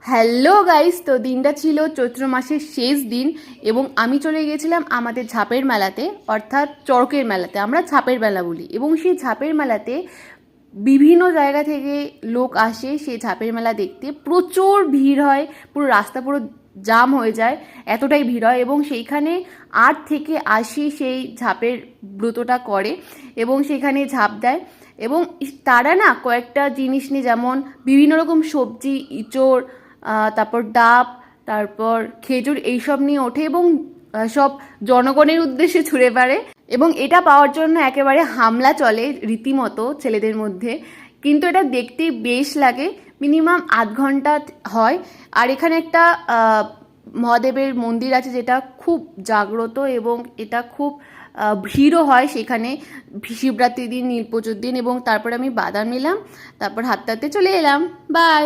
Hello guys, তো দিনটা ছিল চৈত্র মাসের শেষ দিন এবং আমি চলে গিয়েছিলাম আমাদের ঝাপের মেলাতে, অর্থাৎ চড়কের মেলাতে। আমরা ঝাপের মেলা বলি। এবং সেই ঝাপের মেলাতে বিভিন্ন জায়গা থেকে লোক আসে সেই ঝাপের মেলা দেখতে। প্রচুর ভিড় হয়, পুরো রাস্তা পুরো জাম হয়ে যায়, এতটাই ভিড় হয়। এবং সেইখানে 8 থেকে 80 সেই ঝাপের ব্রতটা করে এবং সেখানে ঝাঁপ দেয়। এবং তারা না কয়েকটা জিনিস নিয়ে, যেমন বিভিন্ন রকম সবজি, ইঁচড়, তারপর ডাব, তারপর খেজুর, এইসব নিয়ে ওঠে এবং সব জনগণের উদ্দেশ্যে ছুঁড়ে পারে। এবং এটা পাওয়ার জন্য একেবারে হামলা চলে রীতিমতো ছেলেদের মধ্যে। কিন্তু এটা দেখতে বেশ লাগে। মিনিমাম আধ ঘন্টা হয়। আর এখানে একটা মহাদেবের মন্দির আছে যেটা খুব জাগ্রত এবং এটা খুব ভিড়ও হয় সেখানে শিবরাত্রির দিন, নীলপুজোর দিন। এবং তারপর আমি বাদাম নিলাম, তারপর হাঁটতে হাঁটতে চলে এলাম। বাই।